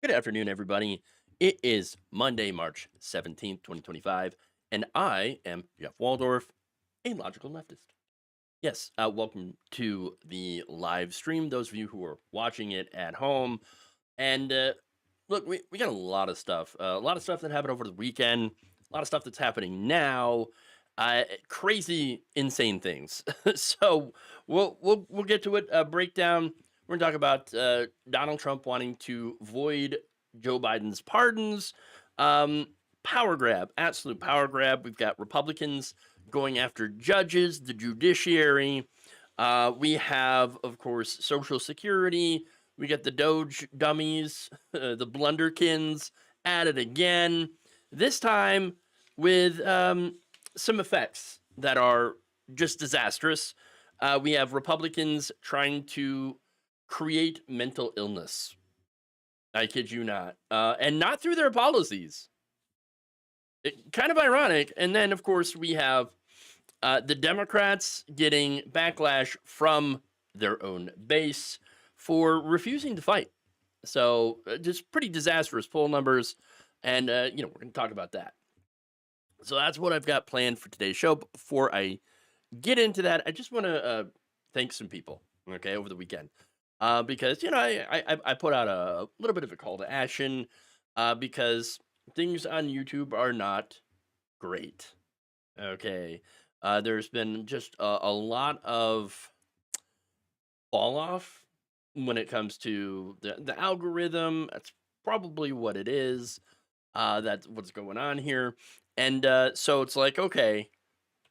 Good afternoon, everybody. It is Monday, March 17th, 2025, and I am Jeff Waldorf, a logical leftist. Yes, welcome to the live stream, those of you who are watching it at home. And look, we got a lot of stuff that happened over the weekend, a lot of stuff that's happening now, crazy, insane things. So we'll get to it. Breakdown. We're gonna talk about Donald Trump wanting to void Joe Biden's pardons. Um, Power grab, absolute power grab. We've got Republicans going after judges, the judiciary. We have, of course, Social Security. We got the DOGE dummies, the Blunderkins at it again. This time with some effects that are just disastrous. We have Republicans trying to create mental illness. I kid you not. And not through their policies. Kind of ironic. And then, of course, we have the Democrats getting backlash from their own base for refusing to fight. So, just pretty disastrous poll numbers. And, we're going to talk about that. So, that's what I've got planned for today's show. But before I get into that, I just want to thank some people, okay, over the weekend. Because, I put out a little bit of a call to action because things on YouTube are not great. Okay. There's been just a lot of fall off when it comes to the algorithm. That's probably what it is. That's what's going on here. And so it's like, okay,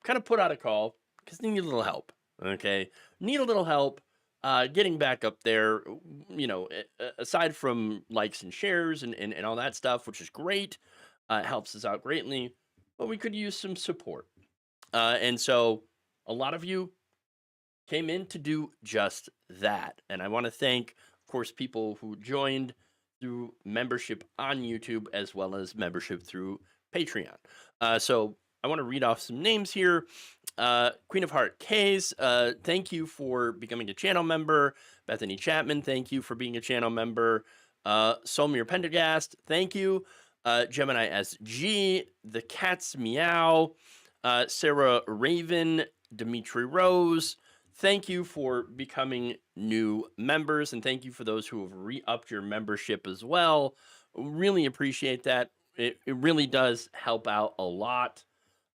kind of put out a call because they need a little help. Okay. Need a little help getting back up there. Aside from likes and shares and all that stuff, which is great, it helps us out greatly. But we could use some support. And so a lot of you came in to do just that. And I want to thank, of course, people who joined through membership on YouTube as well as membership through Patreon. So I want to read off some names here. Queen of Heart K's, thank you for becoming a channel member. Bethany Chapman, thank you for being a channel member. Somir Pendergast, thank you. Gemini SG, The Cat's Meow, Sarah Raven, Dimitri Rose, thank you for becoming new members, and thank you for those who have re-upped your membership as well. Really appreciate that. It really does help out a lot.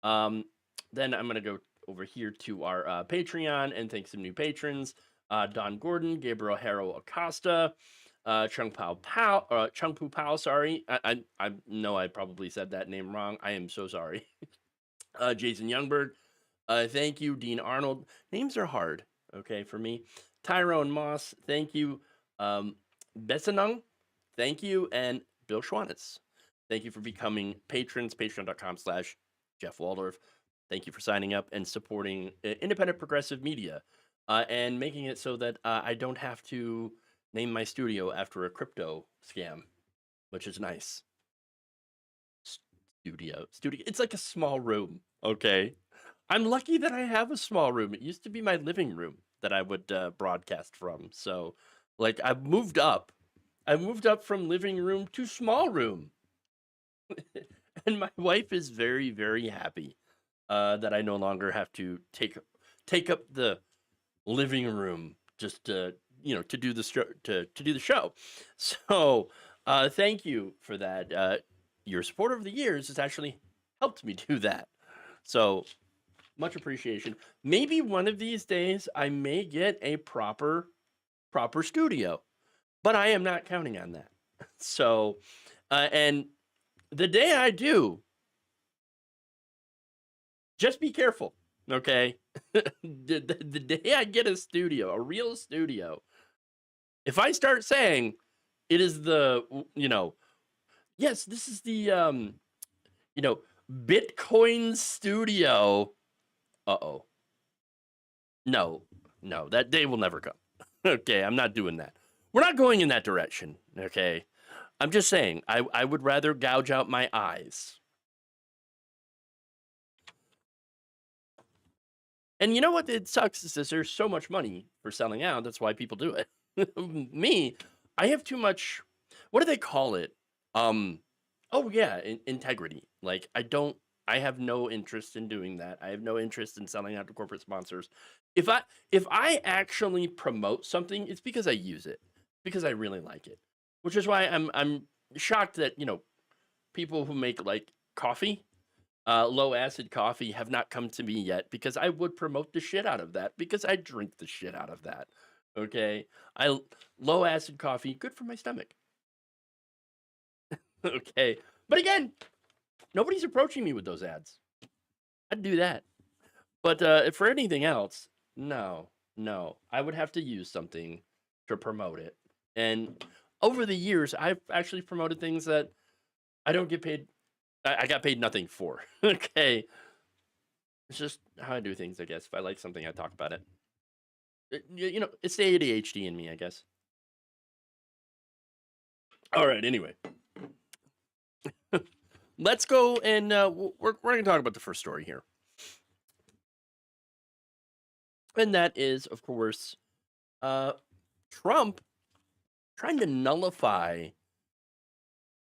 Then I'm going to go over here to our Patreon and thank some new patrons. Don Gordon, Gabriel Harrow Acosta, Chung Pu Pao, sorry. I know I probably said that name wrong. I am so sorry. Jason Youngberg, thank you. Dean Arnold, names are hard, okay, for me. Tyrone Moss, thank you. Bessanung, thank you. And Bill Schwanitz, thank you for becoming patrons, patreon.com/Jeff Waldorf. Thank you for signing up and supporting independent progressive media and making it so that I don't have to name my studio after a crypto scam, which is nice. Studio. It's like a small room, okay? I'm lucky that I have a small room. It used to be my living room that I would broadcast from. So, like, I've moved up. I moved up from living room to small room. And my wife is very, very happy that I no longer have to take up the living room just to do the to do the show. So thank you for that. Your support over the years has actually helped me do that. So much appreciation. Maybe one of these days I may get a proper studio, but I am not counting on that. So and the day I do, just be careful, okay? The day I get a studio, a real studio, if I start saying it is yes, this is the Bitcoin studio. Uh-oh. No, that day will never come. Okay, I'm not doing that. We're not going in that direction, okay? I'm just saying, I would rather gouge out my eyes. And you know what? It sucks is there's so much money for selling out. That's why people do it. Me, I have too much. what do they call it? Oh yeah, integrity. Like I have no interest in doing that. I have no interest in selling out to corporate sponsors. If I if I actually promote something, it's because I use it, because I really like it. Which is why I'm shocked that, people who make like coffee, low acid coffee have not come to me yet, because I would promote the shit out of that, because I drink the shit out of that. Okay? Low acid coffee, good for my stomach. Okay. But again, nobody's approaching me with those ads. I'd do that. But for anything else, no, no. I would have to use something to promote it. And over the years, I've actually promoted things that I don't get paid. I got paid nothing for. Okay. It's just how I do things, I guess. If I like something, I talk about it. It's the ADHD in me, I guess. All right. Anyway, let's go and we're going to talk about the first story here. And that is, of course, Trump trying to nullify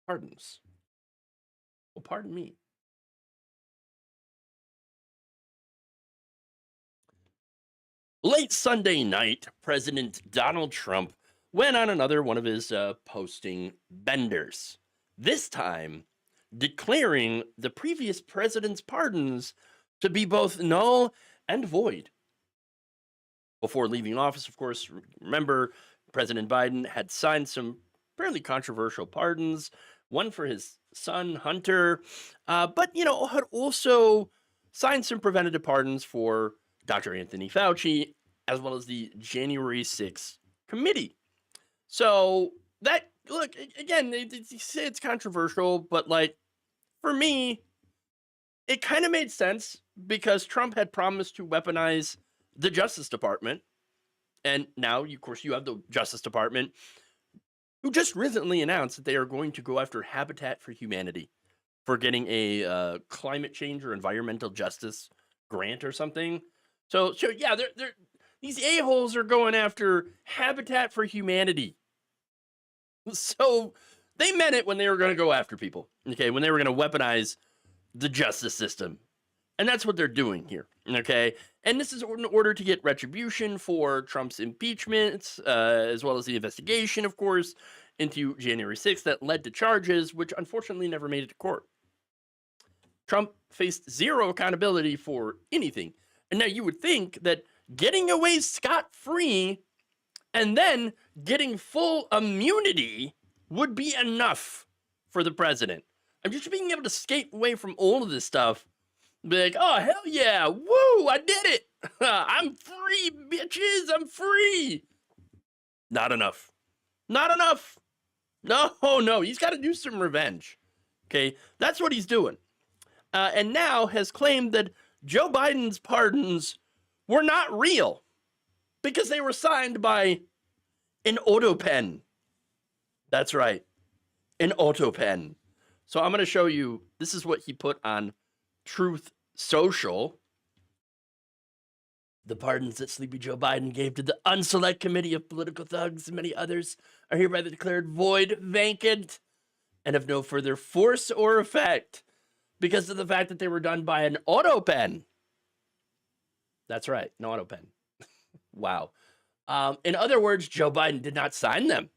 pardons. Well, pardon me. Late Sunday night, President Donald Trump went on another one of his posting benders. This time, declaring the previous president's pardons to be both null and void. Before leaving office, of course, remember, President Biden had signed some fairly controversial pardons, one for his son, Hunter, but, had also signed some preventative pardons for Dr. Anthony Fauci, as well as the January 6th committee. So that, look, again, it's controversial, but like, for me, it kind of made sense, because Trump had promised to weaponize the Justice Department. And now, of course, you have the Justice Department, who just recently announced that they are going to go after Habitat for Humanity for getting a climate change or environmental justice grant or something. So yeah, these a-holes are going after Habitat for Humanity. So they meant it when they were going to go after people, okay, when they were going to weaponize the justice system. And that's what they're doing here, okay? And this is in order to get retribution for Trump's impeachment, as well as the investigation, of course, into January 6th that led to charges, which unfortunately never made it to court. Trump faced zero accountability for anything. And now you would think that getting away scot-free and then getting full immunity would be enough for the president. I'm just being able to skate away from all of this stuff. Be like, oh, hell yeah, woo, I did it. I'm free, bitches, I'm free. Not enough. Not enough. No, he's got to do some revenge. Okay, that's what he's doing. And now has claimed that Joe Biden's pardons were not real because they were signed by an auto pen. That's right, an auto pen. So I'm going to show you, this is what he put on Truth Social. The pardons that Sleepy Joe Biden gave to the unselect committee of political thugs and many others are hereby declared void, vacant, and of no further force or effect because of the fact that they were done by an auto pen. That's right, an auto pen. Wow. In other words, Joe Biden did not sign them.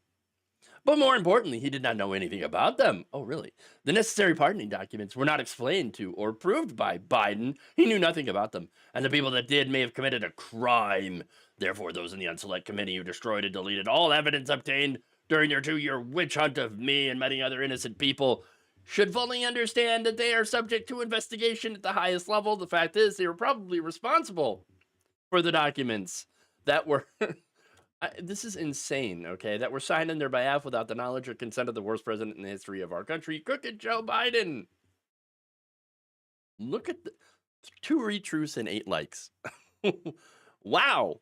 But more importantly, he did not know anything about them. Oh, really? The necessary pardoning documents were not explained to or approved by Biden. He knew nothing about them. And the people that did may have committed a crime. Therefore, those in the unselect committee who destroyed and deleted all evidence obtained during their 2-year witch hunt of me and many other innocent people should fully understand that they are subject to investigation at the highest level. The fact is, they were probably responsible for the documents that were... this is insane, okay? That were signed on their behalf without the knowledge or consent of the worst president in the history of our country, crooked Joe Biden. Look at the 2 retweets and 8 likes. Wow.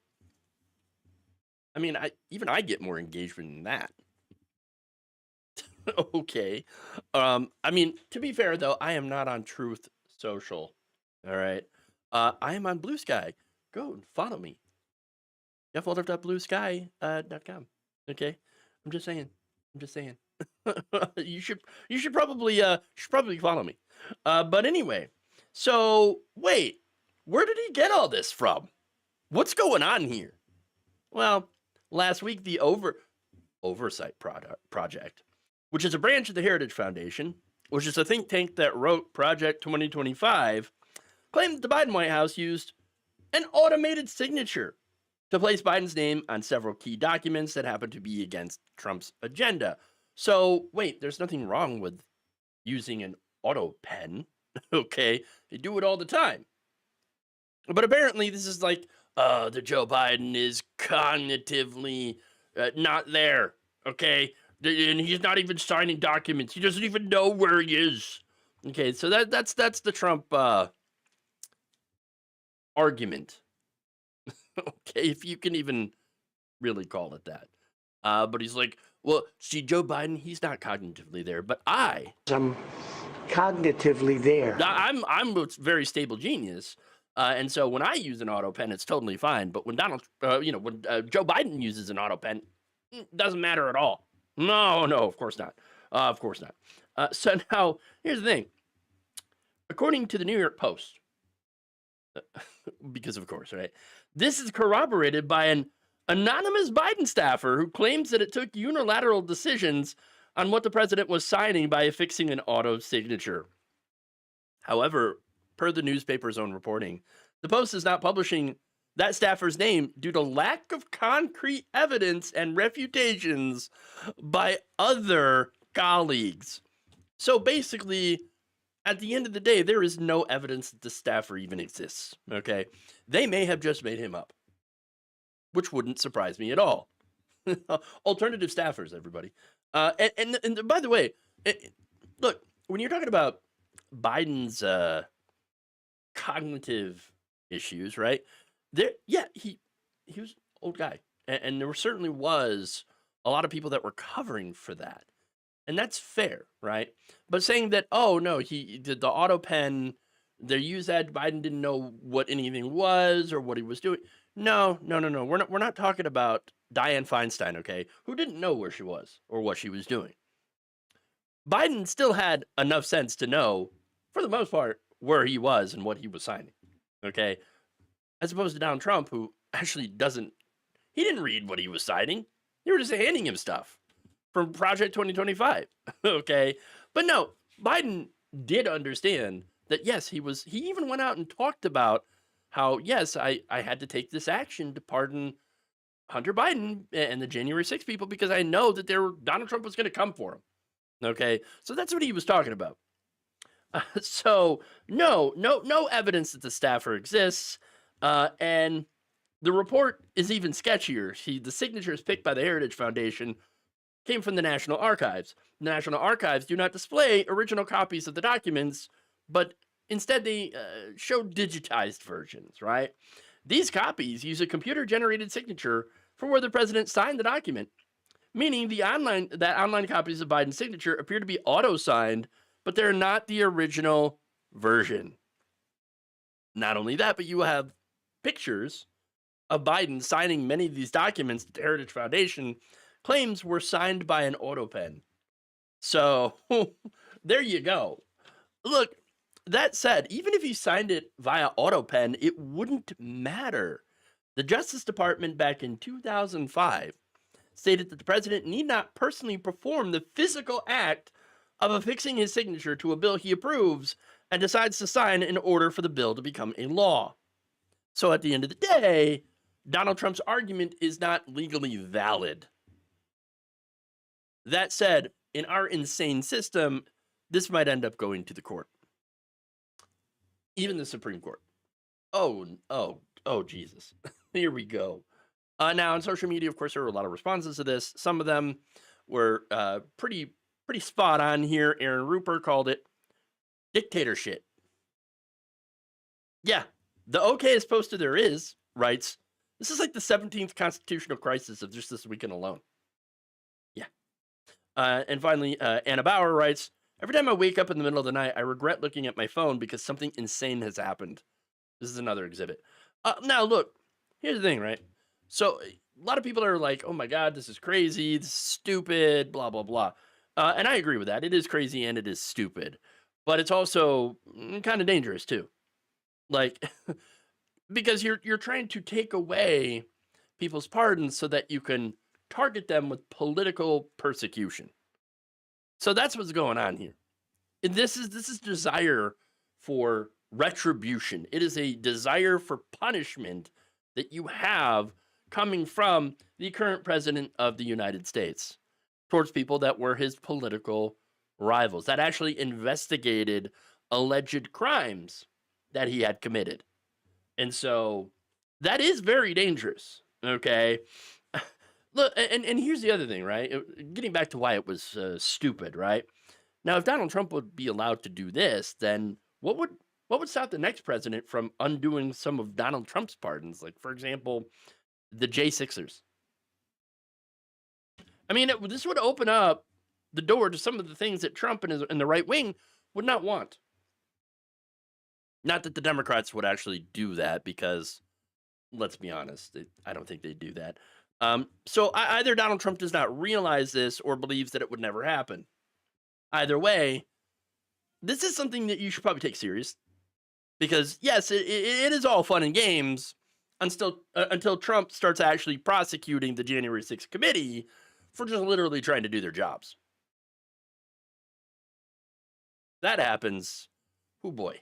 I mean, I get more engagement than that. Okay. I mean, to be fair though, I am not on Truth Social. All right. I am on BlueSky. Go and follow me. jeffwaldorf.bsky.social. Okay. I'm just saying. you should probably follow me. But anyway, so wait, where did he get all this from? What's going on here? Well, last week the Oversight Project, which is a branch of the Heritage Foundation, which is a think tank that wrote Project 2025, claimed that the Biden White House used an automated signature to place Biden's name on several key documents that happen to be against Trump's agenda. So, wait, there's nothing wrong with using an auto pen. Okay, they do it all the time. But apparently, this is like, the Joe Biden is cognitively not there. Okay, and he's not even signing documents. He doesn't even know where he is. Okay, so that's the Trump argument. Okay, if you can even really call it that. But he's like, well, see, Joe Biden, he's not cognitively there, but I'm cognitively there. I'm a very stable genius. And so when I use an auto pen, it's totally fine. But when when Joe Biden uses an auto pen, it doesn't matter at all. No, of course not. Of course not. So now, here's the thing. According to the New York Post, because of course, right? This is corroborated by an anonymous Biden staffer who claims that it took unilateral decisions on what the president was signing by affixing an auto signature. However, per the newspaper's own reporting, the Post is not publishing that staffer's name due to lack of concrete evidence and refutations by other colleagues. So basically, at the end of the day, there is no evidence that the staffer even exists. Okay, they may have just made him up, which wouldn't surprise me at all. Alternative staffers, everybody. And by the way, look, when you're talking about Biden's cognitive issues, right? He was an old guy, and there certainly was a lot of people that were covering for that, and that's fair, right? But saying that, oh no, he did the auto pen, they used that, Biden didn't know what anything was or what he was doing. No. We're not talking about Dianne Feinstein, okay? Who didn't know where she was or what she was doing. Biden still had enough sense to know, for the most part, where he was and what he was signing, okay? As opposed to Donald Trump, who actually he didn't read what he was signing. They were just handing him stuff from Project 2025, okay? But no, Biden did understand that, yes, he even went out and talked about how, yes, I had to take this action to pardon Hunter Biden and the January 6th people because I know that Donald Trump was going to come for him, okay? So that's what he was talking about. So no evidence that the staffer exists, and the report is even sketchier. The signatures picked by the Heritage Foundation came from the National Archives. The National Archives do not display original copies of the documents, but instead they show digitized versions, right? These copies use a computer-generated signature for where the president signed the document, meaning that online copies of Biden's signature appear to be auto-signed, but they're not the original version. Not only that, but you have pictures of Biden signing many of these documents that the Heritage Foundation claims were signed by an auto pen. So there you go. Look, that said, even if you signed it via auto pen, it wouldn't matter. The Justice Department back in 2005 stated that the president need not personally perform the physical act of affixing his signature to a bill he approves and decides to sign in order for the bill to become a law. So at the end of the day, Donald Trump's argument is not legally valid. That said, in our insane system, this might end up going to the court. Even the Supreme Court. Oh, Jesus. Here we go. Now, on social media, of course, there were a lot of responses to this. Some of them were pretty spot on here. Aaron Rupert called it dictator shit. Yeah, the okayest poster there is writes, this is like the 17th constitutional crisis of just this weekend alone. Yeah. And finally, Anna Bauer writes, every time I wake up in the middle of the night, I regret looking at my phone because something insane has happened. This is another exhibit. Now, look, here's the thing, right? So a lot of people are like, oh my God, this is crazy. This is stupid, blah, blah, blah. And I agree with that. It is crazy and it is stupid, but it's also kind of dangerous too. Like because you're trying to take away people's pardons so that you can target them with political persecution. So that's what's going on here. And this is desire for retribution. It is a desire for punishment that you have coming from the current president of the United States towards people that were his political rivals that actually investigated alleged crimes that he had committed. And so that is very dangerous. Okay. Look, and here's the other thing, right? Getting back to why it was stupid, right? Now, if Donald Trump would be allowed to do this, then what would stop the next president from undoing some of Donald Trump's pardons? Like, for example, the J6ers. I mean, this would open up the door to some of the things that Trump and the right wing would not want. Not that the Democrats would actually do that, because let's be honest, I don't think they'd do that. So either Donald Trump does not realize this or believes that it would never happen. Either way, this is something that you should probably take serious, because yes, it is all fun and games until Trump starts actually prosecuting the January 6th committee for just literally trying to do their jobs. That happens. Oh boy.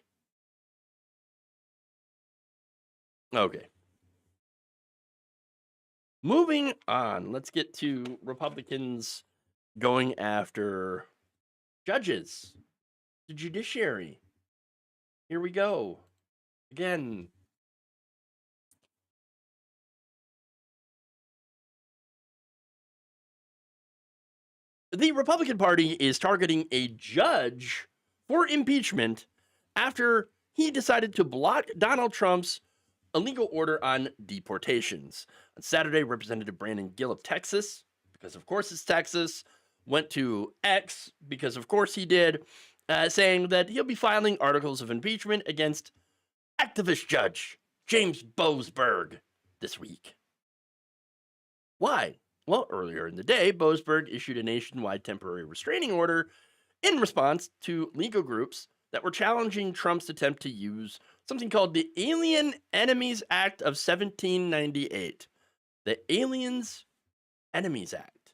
Okay. Moving on, let's get to Republicans going after judges, the judiciary. Here we go. Again. The Republican Party is targeting a judge for impeachment after he decided to block Donald Trump's illegal order on deportations. On Saturday, Representative Brandon Gill of Texas, because of course it's Texas, went to X, because of course he did, saying that he'll be filing articles of impeachment against activist judge James Boasberg this week. Why? Well, earlier in the day, Boasberg issued a nationwide temporary restraining order in response to legal groups that were challenging Trump's attempt to use something called the Alien Enemies Act of 1798. The Aliens Enemies Act.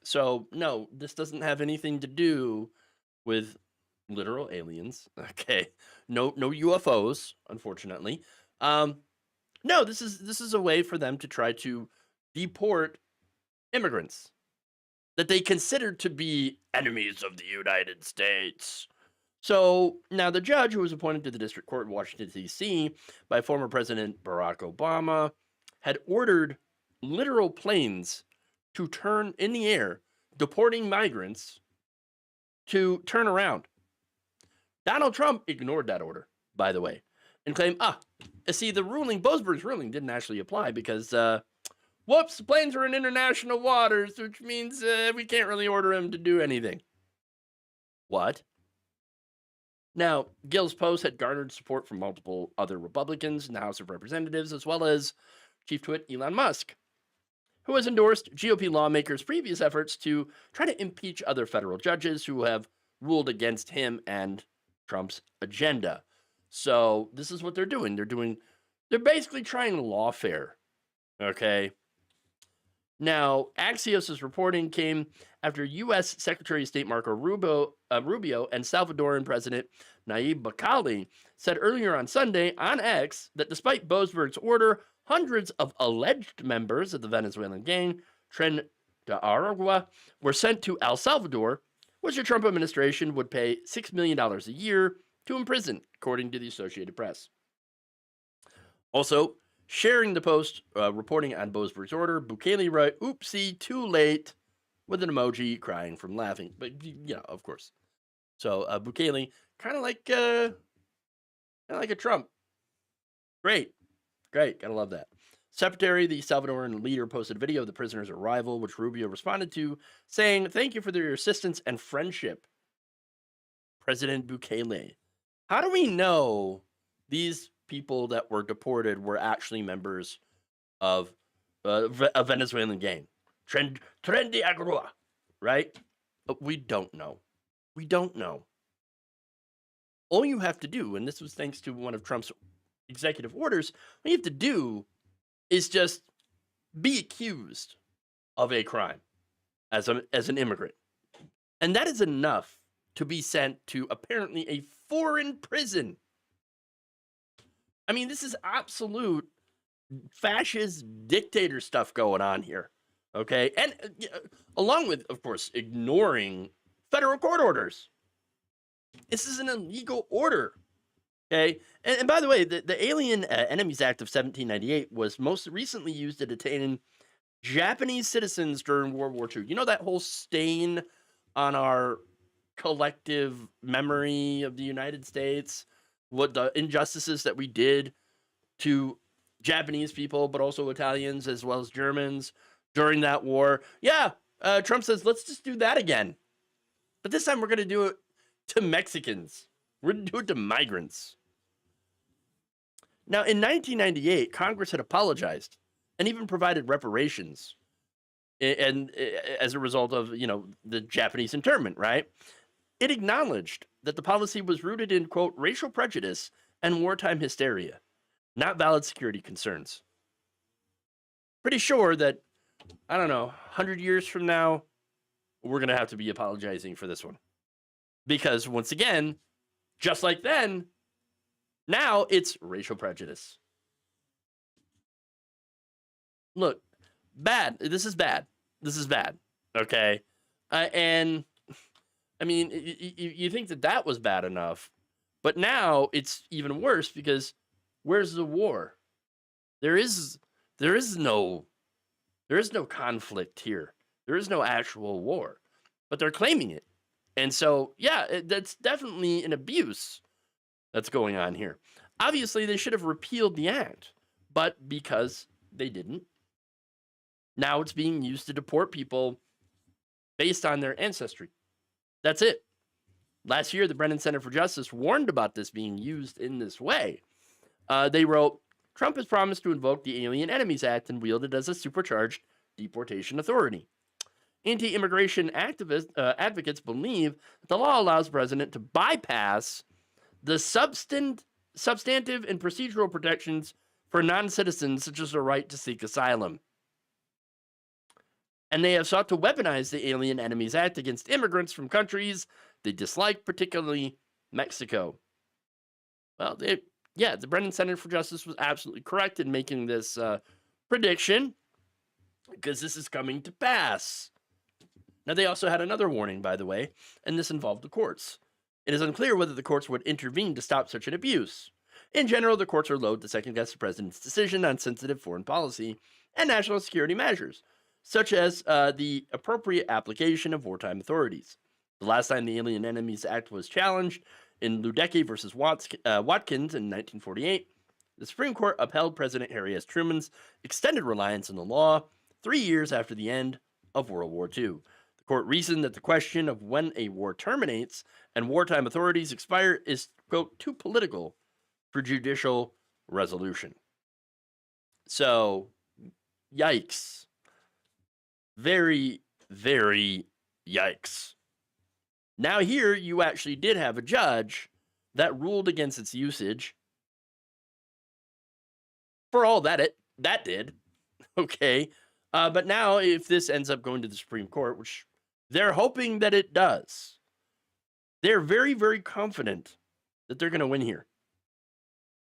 So, no, this doesn't have anything to do with literal aliens. Okay. No UFOs, unfortunately. No, this is a way for them to try to deport immigrants that they considered to be enemies of the United States. So now the judge, who was appointed to the district court in Washington, D.C. by former President Barack Obama, had ordered literal planes to turn in the air, deporting migrants to turn around. Donald Trump ignored that order, by the way, and claimed, see, the ruling, Boasberg's ruling, didn't actually apply because, whoops, planes are in international waters, which means we can't really order him to do anything. What? Now, Gill's post had garnered support from multiple other Republicans in the House of Representatives, as well as Chief Twit Elon Musk, who has endorsed GOP lawmakers' previous efforts to try to impeach other federal judges who have ruled against him and Trump's agenda. So this is what they're doing. They're basically trying lawfare. Okay. Now, Axios' reporting came after U.S. Secretary of State Marco Rubio and Salvadoran President Nayib Bukele said earlier on Sunday on X that despite Boasberg's order, hundreds of alleged members of the Venezuelan gang Tren de Aragua were sent to El Salvador, which the Trump administration would pay $6 million a year to imprison, according to the Associated Press. Also, sharing the post reporting on Boasberg's order, Bukele wrote, "Oopsie, too late," with an emoji crying from laughing. But, of course. So, Bukele, kind of like a Trump. Great. Gotta love that. Separately, the Salvadoran leader posted a video of the prisoner's arrival, which Rubio responded to, saying, "Thank you for your assistance and friendship, President Bukele." How do we know these people that were deported were actually members of a Venezuelan gang? Tren de Agua, right? But we don't know. We don't know. All you have to do, and this was thanks to one of Trump's executive orders, all you have to do is just be accused of a crime as an immigrant. And that is enough to be sent to apparently a foreign prison. I mean, this is absolute fascist dictator stuff going on here. Okay. And along with, of course, ignoring federal court orders. This is an illegal order. Okay. And by the way, the Alien Enemies Act of 1798 was most recently used to detain Japanese citizens during World War II. You know that whole stain on our collective memory of the United States, what the injustices that we did to Japanese people, but also Italians as well as Germans during that war. Yeah, Trump says, let's just do that again. But this time we're going to do it to Mexicans. We're going to do it to migrants. Now, in 1998, Congress had apologized and even provided reparations, and as a result of, the Japanese internment, right? It acknowledged that the policy was rooted in, quote, racial prejudice and wartime hysteria, not valid security concerns. Pretty sure that, 100 years from now, we're going to have to be apologizing for this one. Because once again, just like then, now it's racial prejudice. Look, bad. This is bad. This is bad. Okay? And, I mean, you think that was bad enough, but now it's even worse because where's the war? There is no conflict here. There is no actual war, but they're claiming it. And so, yeah, that's definitely an abuse that's going on here. Obviously, they should have repealed the act, but because they didn't, now it's being used to deport people based on their ancestry. That's it. Last year, the Brennan Center for Justice warned about this being used in this way. They wrote, Trump has promised to invoke the Alien Enemies Act and wield it as a supercharged deportation authority. Anti-immigration advocates believe that the law allows the president to bypass the substantive and procedural protections for non-citizens, such as the right to seek asylum. And they have sought to weaponize the Alien Enemies Act against immigrants from countries they dislike, particularly Mexico. Well, the Brennan Center for Justice was absolutely correct in making this prediction, because this is coming to pass. Now, they also had another warning, by the way, and this involved the courts. It is unclear whether the courts would intervene to stop such an abuse. In general, the courts are loath to second-guess the president's decision on sensitive foreign policy and national security measures, such as the appropriate application of wartime authorities. The last time the Alien Enemies Act was challenged, in Ludecky versus Watkins in 1948, the Supreme Court upheld President Harry S. Truman's extended reliance on the law 3 years after the end of World War II. The court reasoned that the question of when a war terminates and wartime authorities expire is, quote, too political for judicial resolution. So, yikes. Very, very yikes. Now here, you actually did have a judge that ruled against its usage for all that that did. Okay. But now, if this ends up going to the Supreme Court, which they're hoping that it does, they're very, very confident that they're going to win here.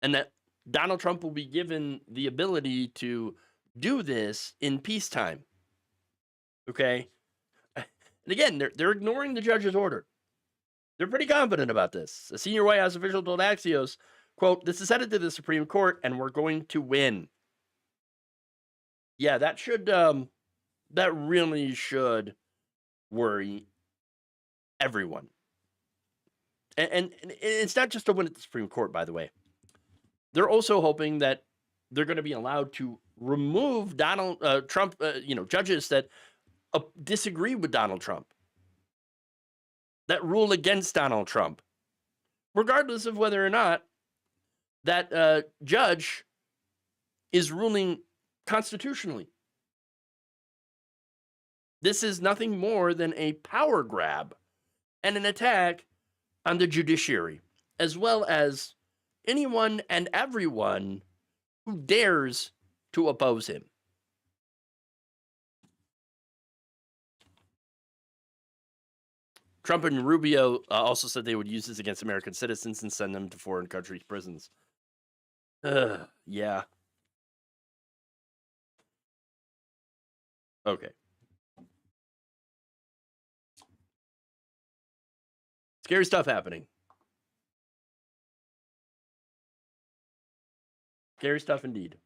And that Donald Trump will be given the ability to do this in peacetime. Okay? And again, they're ignoring the judge's order. They're pretty confident about this. A senior White House official told Axios, quote, this is headed to the Supreme Court and we're going to win. Yeah, that really should worry everyone. And it's not just a win at the Supreme Court, by the way. They're also hoping that they're going to be allowed to remove Donald Trump, judges that disagree with Donald Trump, that rule against Donald Trump, regardless of whether or not that judge is ruling constitutionally. This is nothing more than a power grab and an attack on the judiciary, as well as anyone and everyone who dares to oppose him. Trump and Rubio also said they would use this against American citizens and send them to foreign countries' prisons. Yeah. Okay. Scary stuff happening. Scary stuff indeed.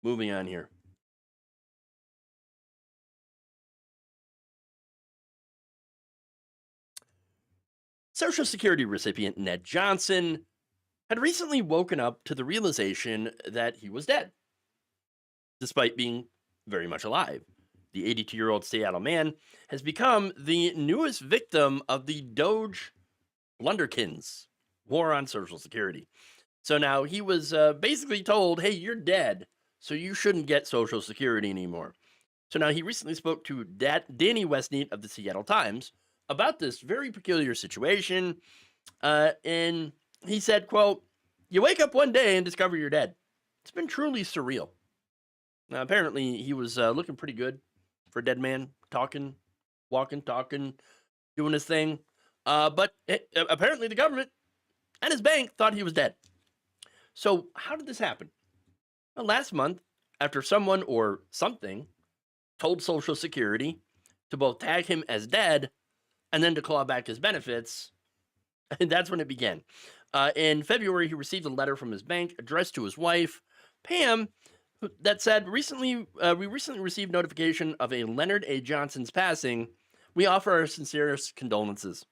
Moving on here. Social Security recipient Ned Johnson had recently woken up to the realization that he was dead, despite being very much alive. The 82-year-old Seattle man has become the newest victim of the DOGE Blunderkins war on Social Security. So now he was basically told, hey, you're dead, so you shouldn't get Social Security anymore. So now he recently spoke to Danny Westneat of the Seattle Times about this very peculiar situation. And he said, quote, you wake up one day and discover you're dead. It's been truly surreal. Now, apparently he was looking pretty good for a dead man, talking, walking, talking, doing his thing. But apparently the government and his bank thought he was dead. So how did this happen? Well, last month, after someone or something told Social Security to both tag him as dead and then to claw back his benefits, and that's when it began. In February, he received a letter from his bank addressed to his wife, Pam, that said, we recently received notification of a Leonard A. Johnson's passing. We offer our sincerest condolences.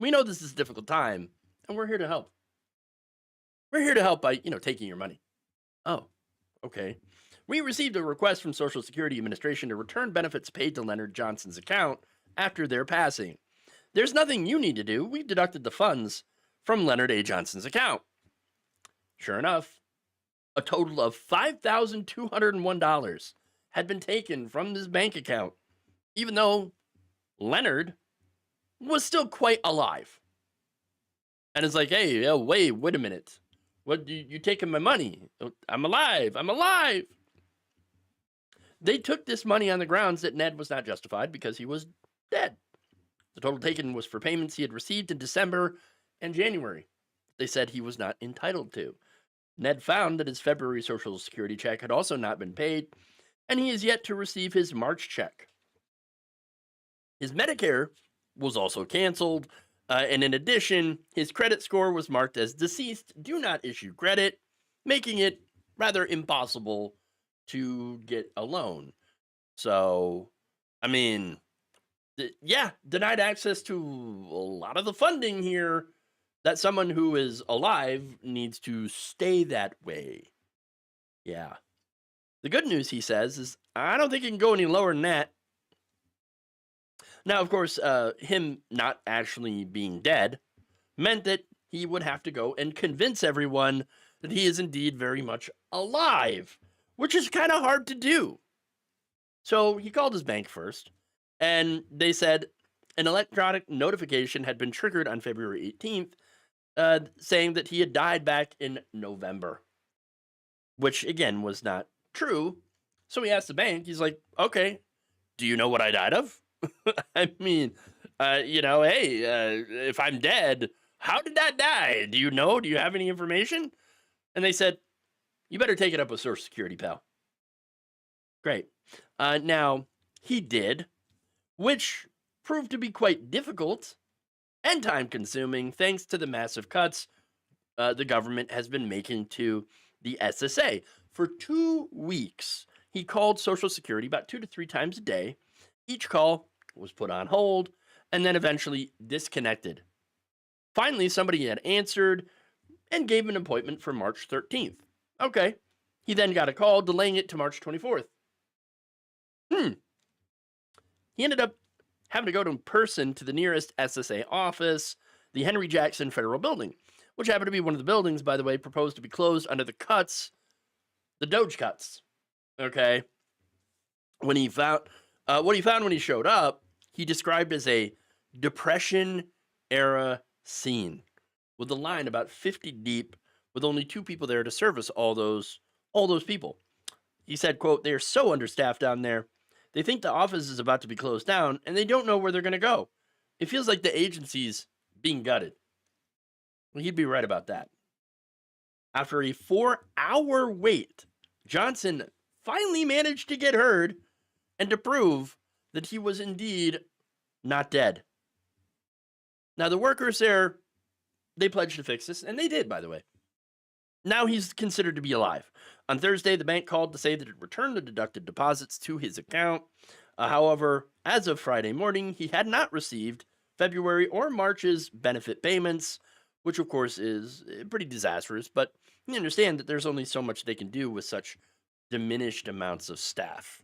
We know this is a difficult time, and we're here to help. We're here to help by, taking your money. Oh, okay. We received a request from Social Security Administration to return benefits paid to Leonard Johnson's account after their passing. There's nothing you need to do. We've deducted the funds from Leonard A. Johnson's account. Sure enough, a total of $5,201 had been taken from this bank account, even though Leonard was still quite alive. And it's like, hey, wait a minute. What, you taking my money? I'm alive. They took this money on the grounds that Ned was not justified because he was dead. The total taken was for payments he had received in December and January. They said he was not entitled to. Ned found that his February Social Security check had also not been paid, and he is yet to receive his March check. His Medicare was also canceled, and in addition, his credit score was marked as deceased, do not issue credit, making it rather impossible to get a loan. So, denied access to a lot of the funding here that someone who is alive needs to stay that way. Yeah. The good news, he says, is I don't think it can go any lower than that. Now, of course, him not actually being dead meant that he would have to go and convince everyone that he is indeed very much alive, which is kind of hard to do. So he called his bank first, and they said an electronic notification had been triggered on February 18th, saying that he had died back in November, which, again, was not true. So he asked the bank, he's like, okay, do you know what I died of? If I'm dead, how did that die? Do you know? Do you have any information? And they said, you better take it up with Social Security, pal. Great. Now, he did, which proved to be quite difficult and time-consuming thanks to the massive cuts the government has been making to the SSA. For 2 weeks, he called Social Security about 2 to 3 times a day. Each call was put on hold and then eventually disconnected. Finally, somebody had answered and gave an appointment for March 13th. Okay. He then got a call delaying it to March 24th. He ended up having to go in person to the nearest SSA office. the Henry Jackson Federal Building, which happened to be one of the buildings, by the way, proposed to be closed under the DOGE cuts. Okay. When he found, what he found when he showed up, he described as a Depression era scene with a line about 50 deep with only 2 people there to service all those people. He said, quote, "They are so understaffed down there. They think the office is about to be closed down and they don't know where they're going to go. It feels like the agency's being gutted." Well, he'd be right about that. After a 4-hour wait, Johnson finally managed to get heard and to prove that he was indeed not dead. Now, the workers there, they pledged to fix this, and they did, by the way. Now he's considered to be alive. On Thursday, the bank called to say that it returned the deducted deposits to his account. However, as of Friday morning, he had not received February or March's benefit payments, which of course is pretty disastrous, but you understand that there's only so much they can do with such diminished amounts of staff.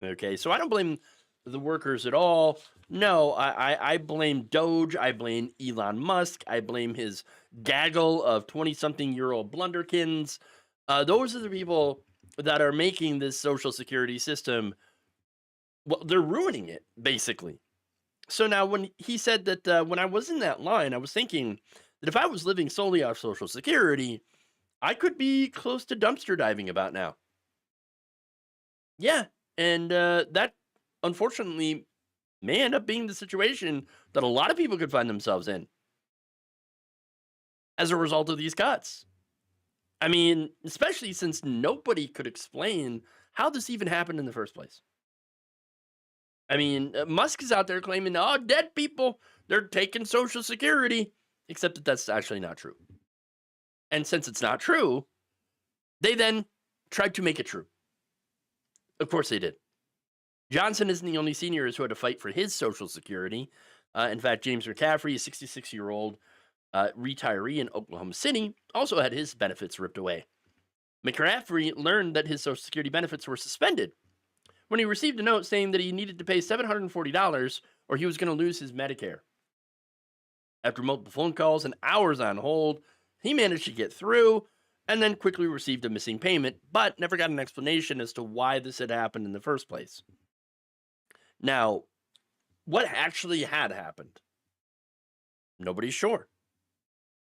Okay, so I don't blame the workers at all. No, I blame DOGE. I blame Elon Musk. I blame his gaggle of 20-something-year-old blunderkins. Those are the people that are making this Social Security system. Well, they're ruining it, basically. So now when he said that when I was in that line, I was thinking that if I was living solely off Social Security, I could be close to dumpster diving about now. Yeah, and that, unfortunately, may end up being the situation that a lot of people could find themselves in as a result of these cuts. I mean, especially since nobody could explain how this even happened in the first place. I mean, Musk is out there claiming, oh, dead people, they're taking Social Security, except that that's actually not true. And since it's not true, they then tried to make it true. Of course they did. Johnson isn't the only senior who had to fight for his Social Security. In fact, James McCaffrey, a 66-year-old retiree in Oklahoma City, also had his benefits ripped away. McCaffrey learned that his Social Security benefits were suspended when he received a note saying that he needed to pay $740 or he was going to lose his Medicare. After multiple phone calls and hours on hold, he managed to get through and then quickly received a missing payment, but never got an explanation as to why this had happened in the first place. Now, what actually had happened? Nobody's sure.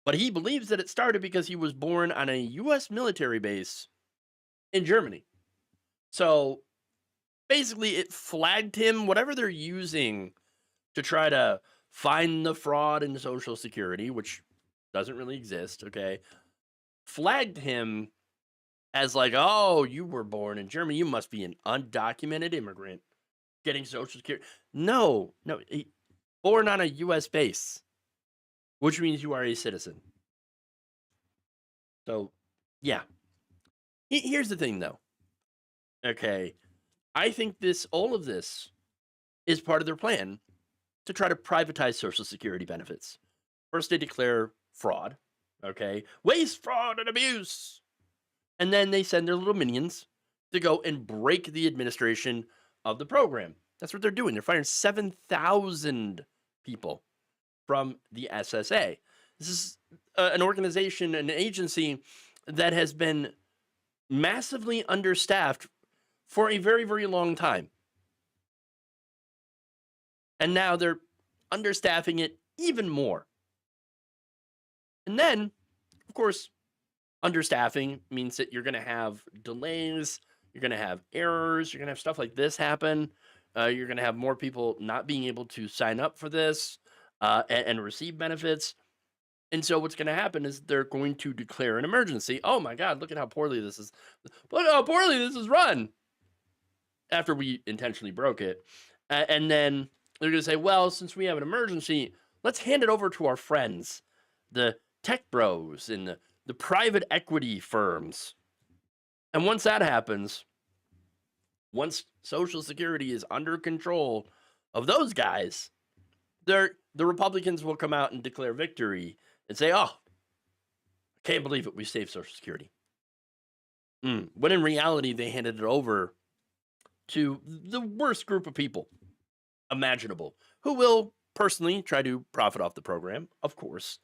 But he believes that it started because he was born on a U.S. military base in Germany. So basically, it flagged him, whatever they're using to try to find the fraud in Social Security, which doesn't really exist, okay, flagged him as like, oh, you were born in Germany. You must be an undocumented immigrant getting Social Security. No, born on a U.S. base, which means you are a citizen. So, yeah. Here's the thing, though. Okay, I think all of this is part of their plan to try to privatize Social Security benefits. First, they declare fraud, okay, waste, fraud, and abuse. And then they send their little minions to go and break the administration of the program. That's what they're doing. They're firing 7,000 people from the SSA. This is an organization, an agency that has been massively understaffed for a very, very long time. And now they're understaffing it even more. And then, of course, understaffing means that you're going to have delays, you're going to have errors, you're going to have stuff like this happen. You're going to have more people not being able to sign up for this and receive benefits. And so what's going to happen is they're going to declare an emergency. Oh my God, look at how poorly this is. Look how poorly this is run. After we intentionally broke it. And then they're going to say, well, since we have an emergency, let's hand it over to our friends, the tech bros and the private equity firms. And once that happens, once Social Security is under control of those guys, the Republicans will come out and declare victory and say, oh, I can't believe it, we saved Social Security. When in reality, they handed it over to the worst group of people imaginable, who will personally try to profit off the program, of course,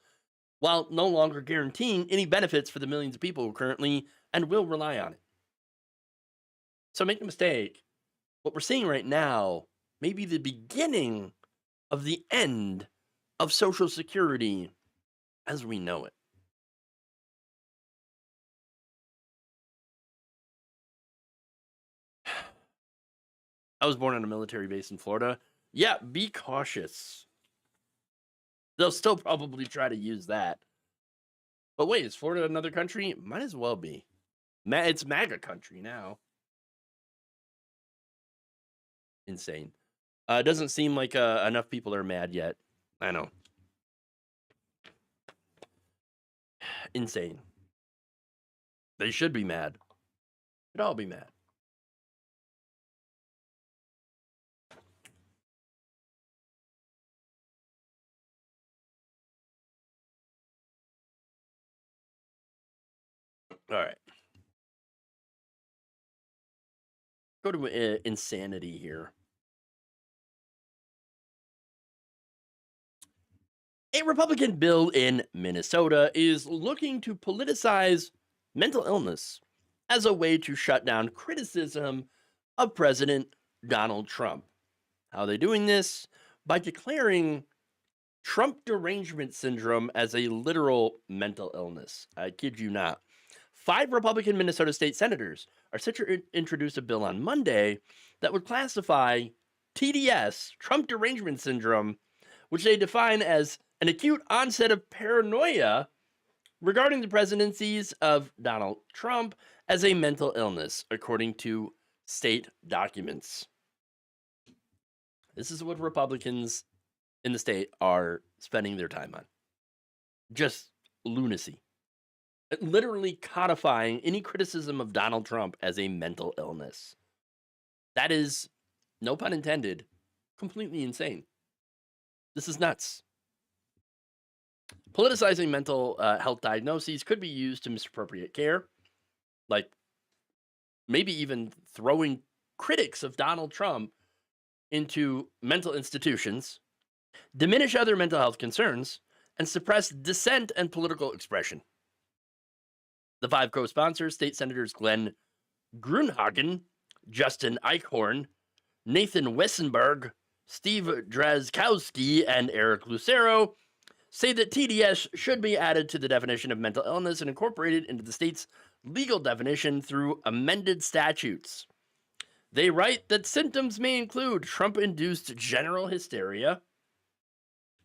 while no longer guaranteeing any benefits for the millions of people who currently and will rely on it. So make no mistake, what we're seeing right now may be the beginning of the end of Social Security as we know it. I was born on a military base in Florida. Yeah, be cautious. They'll still probably try to use that. But wait, is Florida another country? Might as well be. It's MAGA country now. Insane. It doesn't seem like enough people are mad yet. I know. Insane. They should be mad. Should all be mad. All right. Go to insanity here. A Republican bill in Minnesota is looking to politicize mental illness as a way to shut down criticism of President Donald Trump. How are they doing this? By declaring Trump derangement syndrome as a literal mental illness. I kid you not. 5 Republican Minnesota state senators are set to introduce a bill on Monday that would classify TDS, Trump derangement syndrome, which they define as an acute onset of paranoia regarding the presidencies of Donald Trump, as a mental illness, according to state documents. This is what Republicans in the state are spending their time on. Just lunacy. Literally codifying any criticism of Donald Trump as a mental illness. That is, no pun intended, completely insane. This is nuts. Politicizing mental health diagnoses could be used to misappropriate care, like maybe even throwing critics of Donald Trump into mental institutions, diminish other mental health concerns, and suppress dissent and political expression. The 5 co-sponsors, State Senators Glenn Grunhagen, Justin Eichhorn, Nathan Wissenberg, Steve Drazkowski, and Eric Lucero, say that TDS should be added to the definition of mental illness and incorporated into the state's legal definition through amended statutes. They write that symptoms may include Trump-induced general hysteria,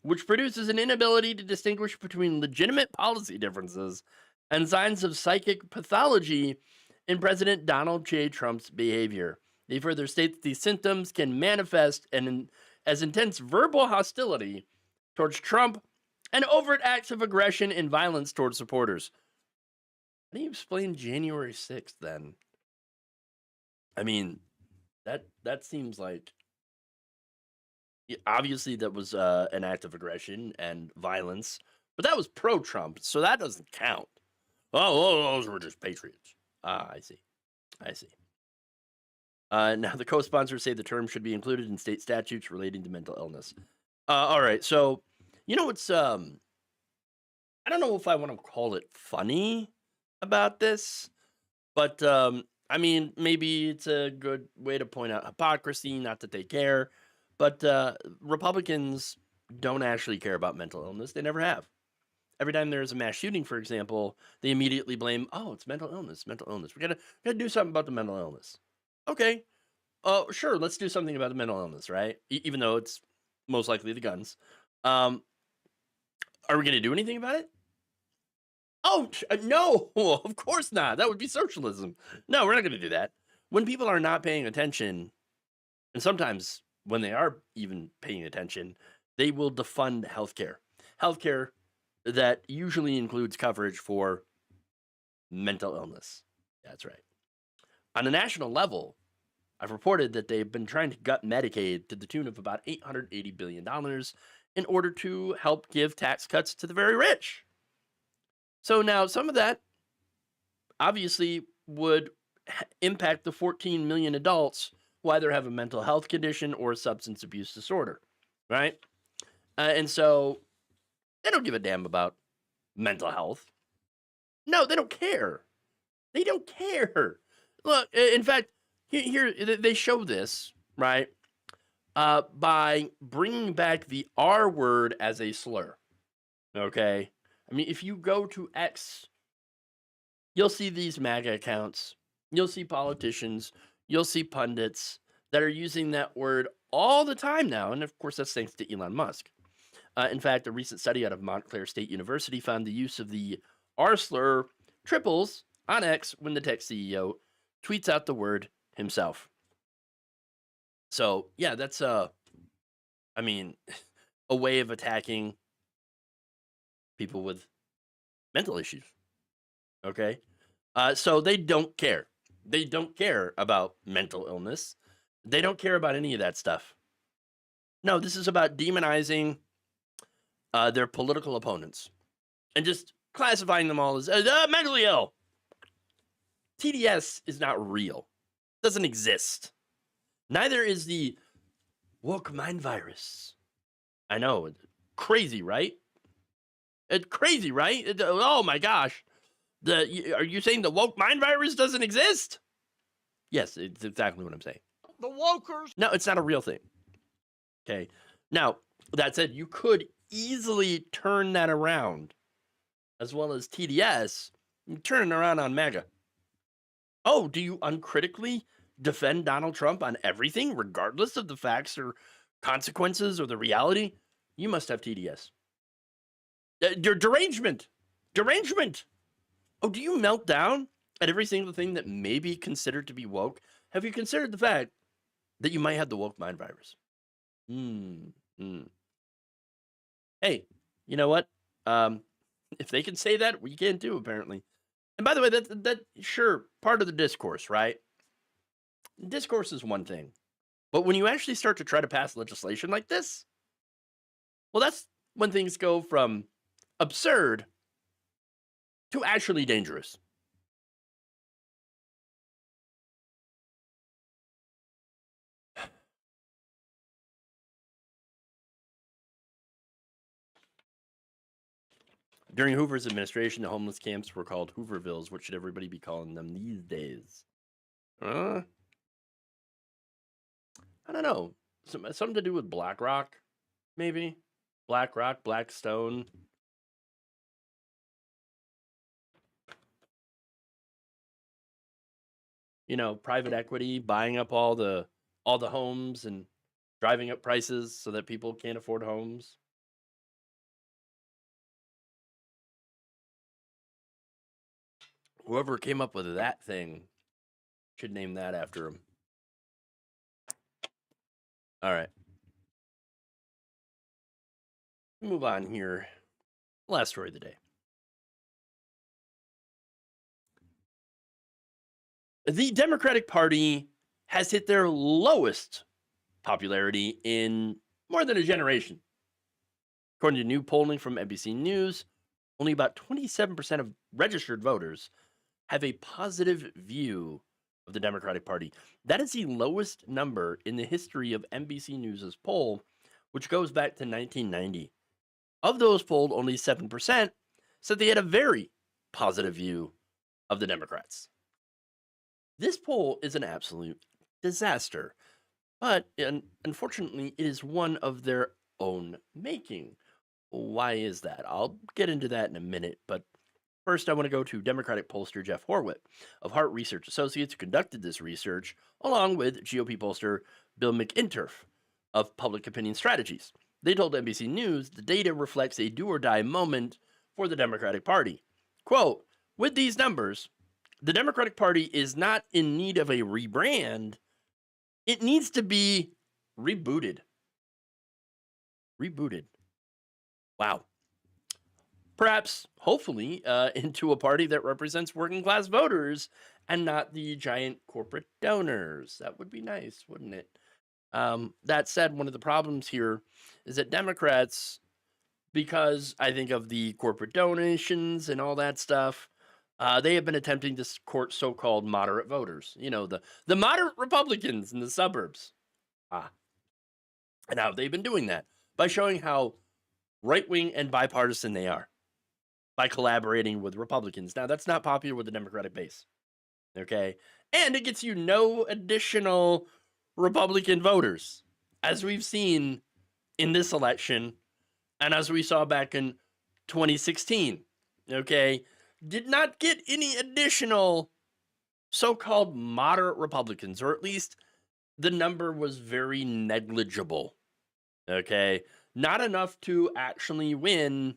which produces an inability to distinguish between legitimate policy differences and signs of psychic pathology in President Donald J. Trump's behavior. They further state that these symptoms can manifest as intense verbal hostility towards Trump and overt acts of aggression and violence towards supporters. How do you explain January 6th then? I mean, that seems like, obviously that was an act of aggression and violence, but that was pro-Trump, so that doesn't count. Oh, those were just patriots. I see. Now, the co-sponsors say the term should be included in state statutes relating to mental illness. All right, so you know what's I don't know if I want to call it funny about this, but I mean, maybe it's a good way to point out hypocrisy, not that they care, but Republicans don't actually care about mental illness. They never have. Every time there's a mass shooting, for example, they immediately blame, oh, it's mental illness. We gotta do something about the mental illness. Okay, sure, let's do something about the mental illness, right? Even though it's most likely the guns. Are we gonna do anything about it? Oh, no, of course not. That would be socialism. No, we're not going to do that. When people are not paying attention, and sometimes when they are even paying attention, they will defund healthcare. Healthcare that usually includes coverage for mental illness. That's right. On a national level, I've reported that they've been trying to gut Medicaid to the tune of about $880 billion in order to help give tax cuts to the very rich. So now some of that obviously would impact the 14 million adults who either have a mental health condition or a substance abuse disorder, right? And so they don't give a damn about mental health. No, they don't care. They don't care. Look, in fact, here they show this, right? By bringing back the R word as a slur. Okay. I mean, if you go to X, you'll see these MAGA accounts, you'll see politicians, you'll see pundits that are using that word all the time now. And of course, that's thanks to Elon Musk. In fact, a recent study out of Montclair State University found the use of the R slur triples on X when the tech CEO tweets out the word himself. So, yeah, that's I mean, a way of attacking people with mental issues. Okay? So they don't care. They don't care about mental illness. They don't care about any of that stuff. No, this is about demonizing their political opponents and just classifying them all as mentally ill. TDS is not real. It doesn't exist. Neither is the woke mind virus. I know. Crazy, right? It's crazy, right? Oh my gosh. Are you saying the woke mind virus doesn't exist? Yes, it's exactly what I'm saying. The wokers. No, it's not a real thing. Okay. Now, that said, you could easily turn that around, as well as TDS, turn it around on MAGA. Oh, do you uncritically defend Donald Trump on everything, regardless of the facts or consequences or the reality? You must have TDS. Your derangement. Derangement. Oh, do you melt down at every single thing that may be considered to be woke? Have you considered the fact that you might have the woke mind virus? Hey, you know what? If they can say that, we can too, apparently. And by the way, that sure, part of the discourse, right? Discourse is one thing. But when you actually start to try to pass legislation like this, well, that's when things go from absurd to actually dangerous. During Hoover's administration, the homeless camps were called Hoovervilles. What should everybody be calling them these days? I don't know. Something to do with Black Rock, maybe? Black Rock, Blackstone. You know, private equity buying up all the homes and driving up prices so that people can't afford homes. Whoever came up with that thing should name that after him. All right. Move on here. Last story of the day. The Democratic Party has hit their lowest popularity in more than a generation. According to new polling from NBC News, only about 27% of registered voters have a positive view of the Democratic Party. That is the lowest number in the history of NBC News' poll, which goes back to 1990. Of those polled, only 7% said they had a very positive view of the Democrats. This poll is an absolute disaster, but unfortunately, it is one of their own making. Why is that? I'll get into that in a minute, but first, I want to go to Democratic pollster Jeff Horwit of Hart Research Associates, who conducted this research, along with GOP pollster Bill McInturff of Public Opinion Strategies. They told NBC News the data reflects a do-or-die moment for the Democratic Party. Quote, with these numbers, the Democratic Party is not in need of a rebrand. It needs to be rebooted. Rebooted. Wow. Perhaps, hopefully, into a party that represents working class voters and not the giant corporate donors. That would be nice, wouldn't it? That said, one of the problems here is that Democrats, because I think of the corporate donations and all that stuff, they have been attempting to court so-called moderate voters. You know, the moderate Republicans in the suburbs. And how they've been doing that by showing how right-wing and bipartisan they are by collaborating with Republicans. Now, that's not popular with the Democratic base, okay? And it gets you no additional Republican voters, as we've seen in this election and as we saw back in 2016, okay? Did not get any additional so-called moderate Republicans, or at least the number was very negligible, okay? Not enough to actually win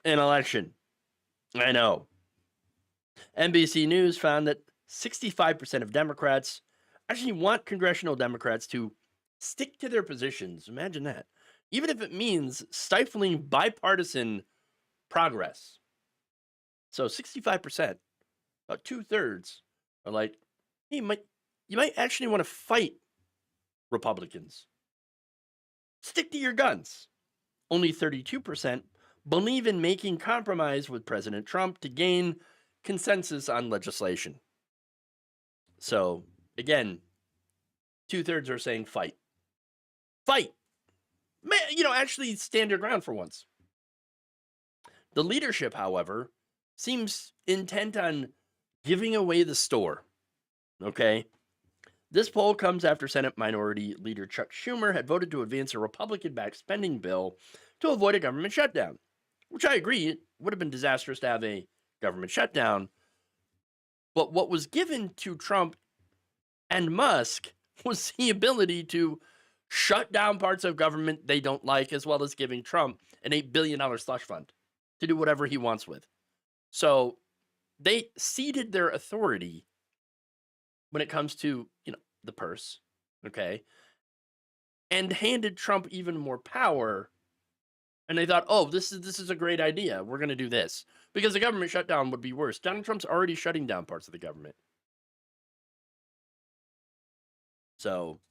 an election. I know. NBC News found that 65% of Democrats actually want congressional Democrats to stick to their positions. Imagine that. Even if it means stifling bipartisan progress. So 65%, about 2/3, are like, hey, you might actually want to fight Republicans. Stick to your guns. Only 32% believe in making compromise with President Trump to gain consensus on legislation. So, again, 2/3 are saying fight. Fight! Actually stand your ground for once. The leadership, however, seems intent on giving away the store. Okay? This poll comes after Senate Minority Leader Chuck Schumer had voted to advance a Republican-backed spending bill to avoid a government shutdown, which I agree, it would have been disastrous to have a government shutdown. But what was given to Trump and Musk was the ability to shut down parts of government they don't like, as well as giving Trump an $8 billion slush fund to do whatever he wants with. So they ceded their authority when it comes to, the purse, okay, and handed Trump even more power. And they thought, oh, this is a great idea. We're going to do this because the government shutdown would be worse. Donald Trump's already shutting down parts of the government. So,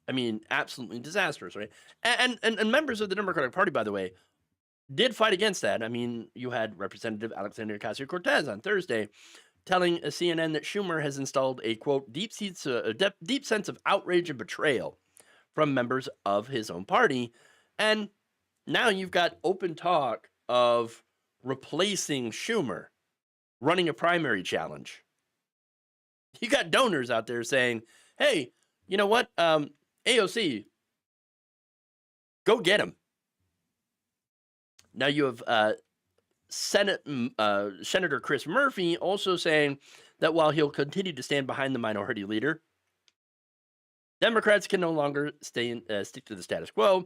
I mean, absolutely disastrous, right? And members of the Democratic Party, by the way, did fight against that. I mean, you had Representative Alexandria Ocasio-Cortez on Thursday telling CNN that Schumer has installed a, quote, deep sense of outrage and betrayal from members of his own party. And now you've got open talk of replacing Schumer, running a primary challenge. You got donors out there saying, hey, you know what? AOC, go get him. Now you have Senator Chris Murphy also saying that while he'll continue to stand behind the minority leader, Democrats can no longer stick to the status quo.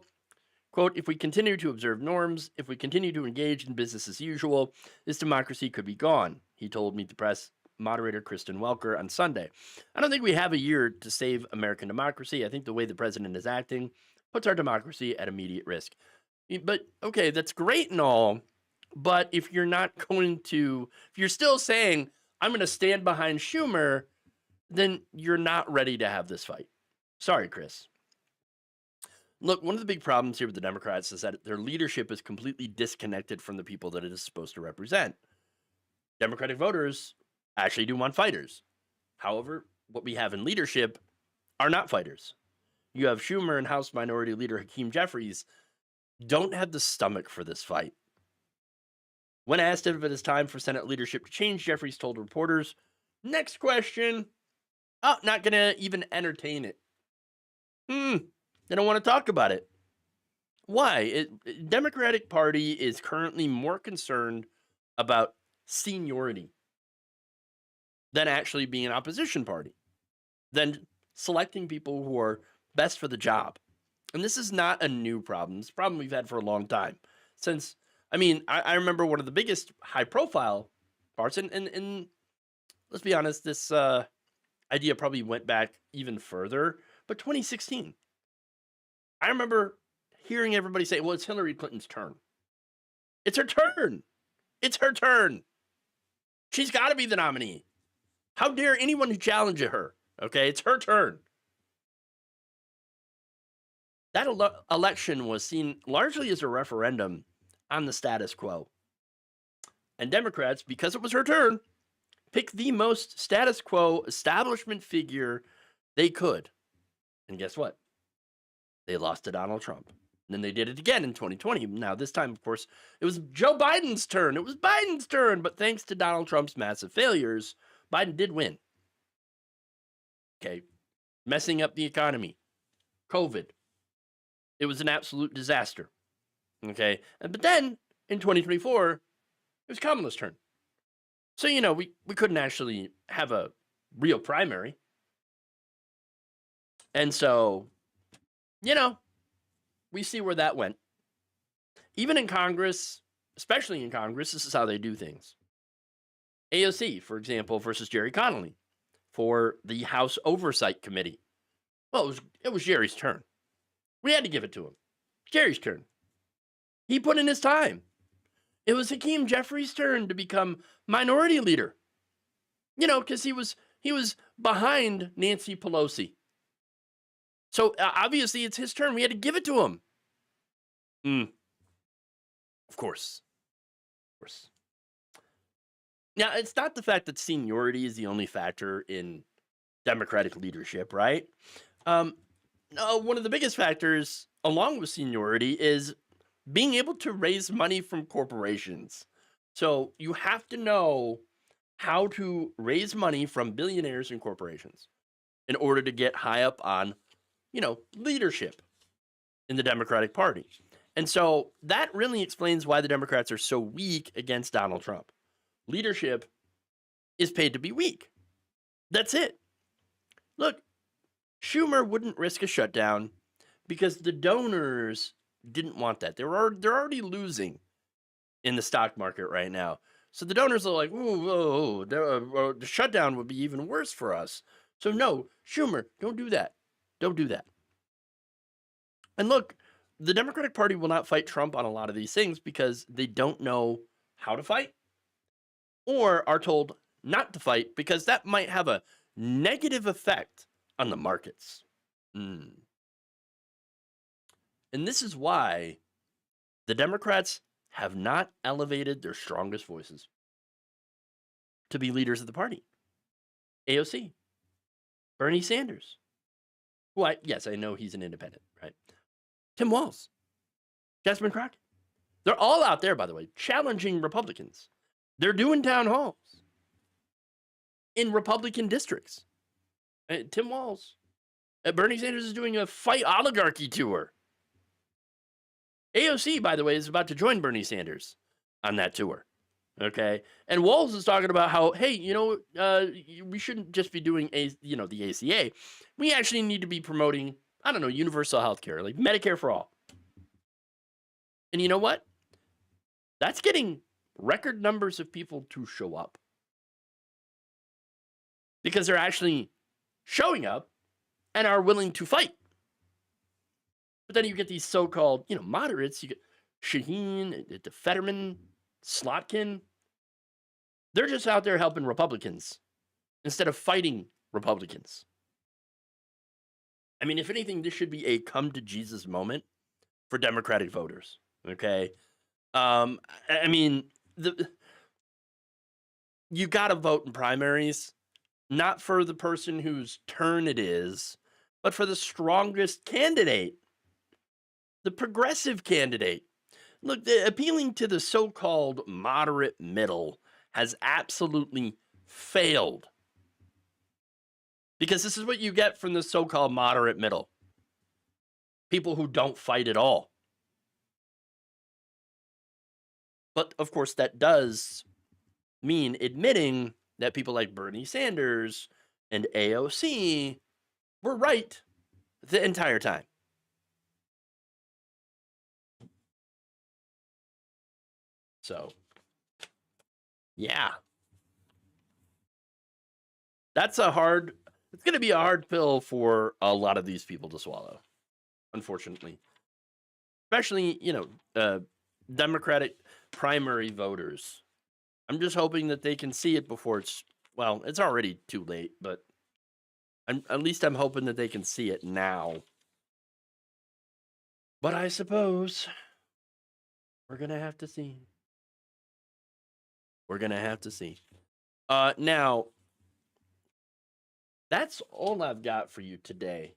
Quote, if we continue to observe norms, if we continue to engage in business as usual, this democracy could be gone, he told Meet the Press moderator Kristen Welker on Sunday. I don't think we have a year to save American democracy. I think the way the president is acting puts our democracy at immediate risk. But, okay, that's great and all, but if you're still saying, I'm going to stand behind Schumer, then you're not ready to have this fight. Sorry, Chris. Look, one of the big problems here with the Democrats is that their leadership is completely disconnected from the people that it is supposed to represent. Democratic voters actually do want fighters. However, what we have in leadership are not fighters. You have Schumer and House Minority Leader Hakeem Jeffries don't have the stomach for this fight. When asked if it is time for Senate leadership to change, Jeffries told reporters, next question. Oh, not going to even entertain it. They don't want to talk about it. Why? Democratic Party is currently more concerned about seniority than actually being an opposition party, than selecting people who are best for the job. And this is not a new problem. It's a problem we've had for a long time. Since, I remember one of the biggest high-profile parts, and let's be honest, this idea probably went back even further, but 2016. I remember hearing everybody say, well, it's Hillary Clinton's turn. It's her turn. It's her turn. She's got to be the nominee. How dare anyone challenge her? Okay, it's her turn. That election was seen largely as a referendum on the status quo. And Democrats, because it was her turn, picked the most status quo establishment figure they could. And guess what? They lost to Donald Trump. And then they did it again in 2020. Now, this time, of course, it was Joe Biden's turn. It was Biden's turn. But thanks to Donald Trump's massive failures, Biden did win. Okay. Messing up the economy, COVID. It was an absolute disaster. Okay. But then in 2024, it was Kamala's turn. So, we couldn't actually have a real primary. And so, we see where that went. Even in Congress, especially in Congress, this is how they do things. AOC, for example, versus Jerry Connolly for the House Oversight Committee. Well, it was Jerry's turn. We had to give it to him. Jerry's turn. He put in his time. It was Hakeem Jeffries' turn to become minority leader. Because he was behind Nancy Pelosi. So obviously it's his turn. We had to give it to him. Of course. Now, it's not the fact that seniority is the only factor in Democratic leadership, right? No, one of the biggest factors, along with seniority, is being able to raise money from corporations. So you have to know how to raise money from billionaires and corporations in order to get high up on, leadership in the Democratic Party. And so that really explains why the Democrats are so weak against Donald Trump. Leadership is paid to be weak. That's it. Look, Schumer wouldn't risk a shutdown because the donors didn't want that. They're already losing in the stock market right now. So the donors are like, whoa, the shutdown would be even worse for us. So no, Schumer, don't do that. Don't do that. And look, the Democratic Party will not fight Trump on a lot of these things because they don't know how to fight or are told not to fight because that might have a negative effect on the markets. And this is why the Democrats have not elevated their strongest voices to be leaders of the party. AOC, Bernie Sanders, who I know he's an independent, right? Tim Walz, Jasmine Crockett. They're all out there, by the way, challenging Republicans. They're doing town halls in Republican districts. Tim Walz. Bernie Sanders is doing a fight oligarchy tour. AOC, by the way, is about to join Bernie Sanders on that tour. Okay. And Walz is talking about how, hey, we shouldn't just be doing the ACA. We actually need to be promoting, universal health care, like Medicare for all. And you know what? That's getting record numbers of people to show up. Because they're actually showing up and are willing to fight. But then you get these so-called, moderates. You get Shaheen, Fetterman, Slotkin. They're just out there helping Republicans instead of fighting Republicans. I mean, if anything, this should be a come to Jesus moment for Democratic voters. Okay. You got to vote in primaries, not for the person whose turn it is, but for the strongest candidate, the progressive candidate. Look, appealing to the so-called moderate middle has absolutely failed. Because this is what you get from the so-called moderate middle. People who don't fight at all. But, of course, that does mean admitting that people like Bernie Sanders and AOC were right the entire time. So, yeah. It's going to be a hard pill for a lot of these people to swallow, unfortunately. Especially, Democratic primary voters. I'm just hoping that they can see it before it's already too late, but at least I'm hoping that they can see it now. But I suppose we're going to have to see. Now, that's all I've got for you today.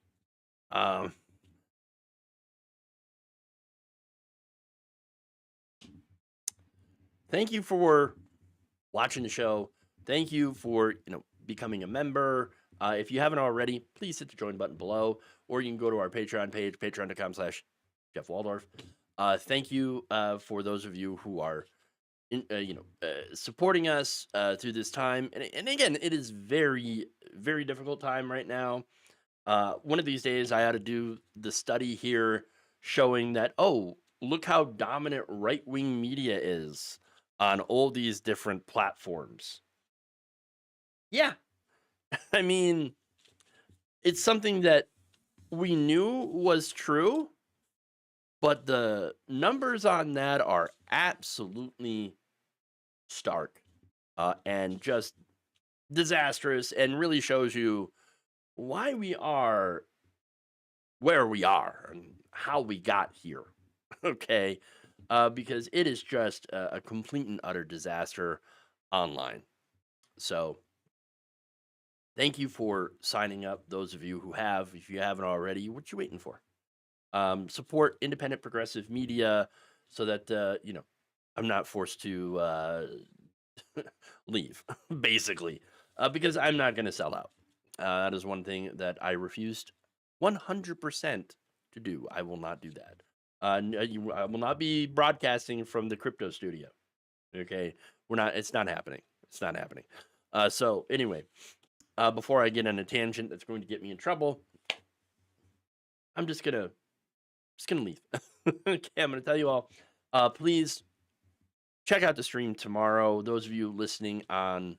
thank you for watching the show. Thank you for becoming a member. If you haven't already, please hit the join button below, or you can go to our Patreon page, patreon.com/jeffwaldorf. Thank you for those of you who are supporting us through this time. And again, it is very, very difficult time right now. One of these days, I ought to do the study here showing that, oh, look how dominant right-wing media is on all these different platforms. Yeah. I mean, it's something that we knew was true, but the numbers on that are absolutely stark and just disastrous, and really shows you why we are where we are and how we got here. Okay. Because it is just a complete and utter disaster online. So thank you for signing up, those of you who have. If you haven't already, what you waiting for? Support independent progressive media so that I'm not forced to leave, basically, because I'm not going to sell out. That is one thing that I refused 100% to do. I will not do that. I will not be broadcasting from the crypto studio. Okay, we're not. It's not happening. It's not happening. So anyway, before I get on a tangent that's going to get me in trouble, I'm just gonna leave. Okay, I'm gonna tell you all. Please check out the stream tomorrow. Those of you listening on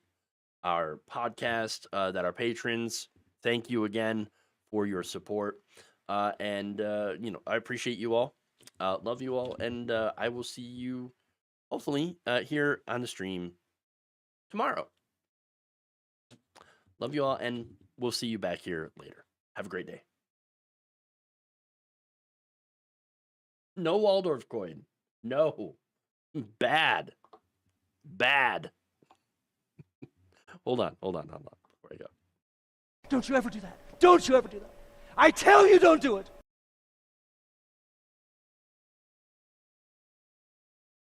our podcast that are patrons, thank you again for your support. And I appreciate you all. Love you all, and I will see you hopefully here on the stream tomorrow. Love you all, and we'll see you back here later. Have a great day. No Waldorf coin. No. Bad. Hold on before I go. Don't you ever do that. Don't you ever do that. I tell you don't do it.